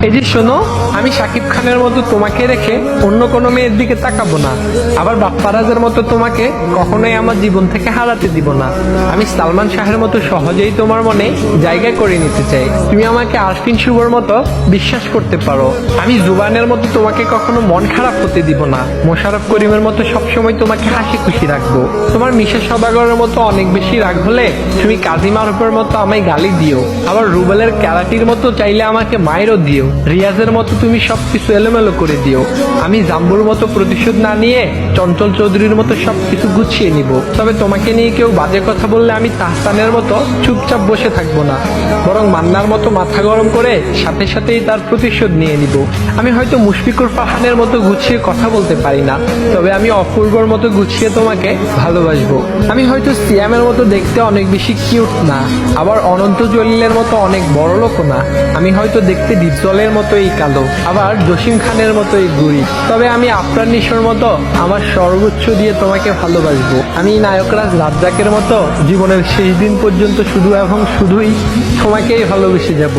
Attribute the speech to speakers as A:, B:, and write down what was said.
A: এই যে শোনো, আমি শাকিব খানের মতো তোমাকে রেখে অন্য কোনো মেয়ের দিকে তাকাবো না, আবার বাপ্পারাজের মতো তোমাকে কখনোই আমার জীবন থেকে হারাতে দিব না। আমি সালমান শাহের মতো সহজেই তোমার মনে জায়গা করে নিতে চাই। তুমি আমাকে আরফিন শুভর মতো বিশ্বাস করতে পারো। আমি জুবানের মতো তোমাকে কখনো মন খারাপ হতে দিব না। মোশাররফ করিমের মতো সবসময় তোমাকে হাসি খুশি রাখবো। তোমার মিশা সওদাগরের মতো অনেক বেশি রাগ হলে তুমি কাজী মারুফের মতো আমায় গালি দিও, আবার রুবেলের ক্যারাটির মতো চাইলে আমাকে মায়েরও দিও। রিয়াজের মতো তুমি সবকিছু এলোমেলো করে দিও। আমি জাম্বুর মতো প্রতিশোধ না নিয়ে চঞ্চল চৌধুরীর মতো সবকিছু গুছিয়ে নিব। তবে তোমাকে নিয়ে কেউ বাজে কথা বললে আমি তাহসানের মতো চুপচাপ বসে থাকবো না, বরং মান্নার মতো মাথা গরম করে সাথে সাথেই তার প্রতিশোধ নিয়ে নিব। আমি হয়তো মুশফিকুর ফারহানের মতো গুছিয়ে কথা বলতে পারি না, তবে আমি অপূর্বর মতো গুছিয়ে তোমাকে ভালোবাসবো। আমি হয়তো সিয়ামের মতো দেখতে অনেক বেশি কিউট না, আবার অনন্ত জলিলের মতো অনেক বড় লোক না। আমি হয়তো দেখতে ডিপজলের মতোই কালো, আবার জসিম খানের মতোই গুড়ি, তবে আমি আফরান নিশোর মতো আমার সর্বোচ্চ দিয়ে তোমাকে ভালোবাসবো। আমি নায়করাজ রাজ্জাকের মতো জীবনের শেষ দিন পর্যন্ত শুধু এবং শুধুই তোমাকেই ভালোবেসে যাব।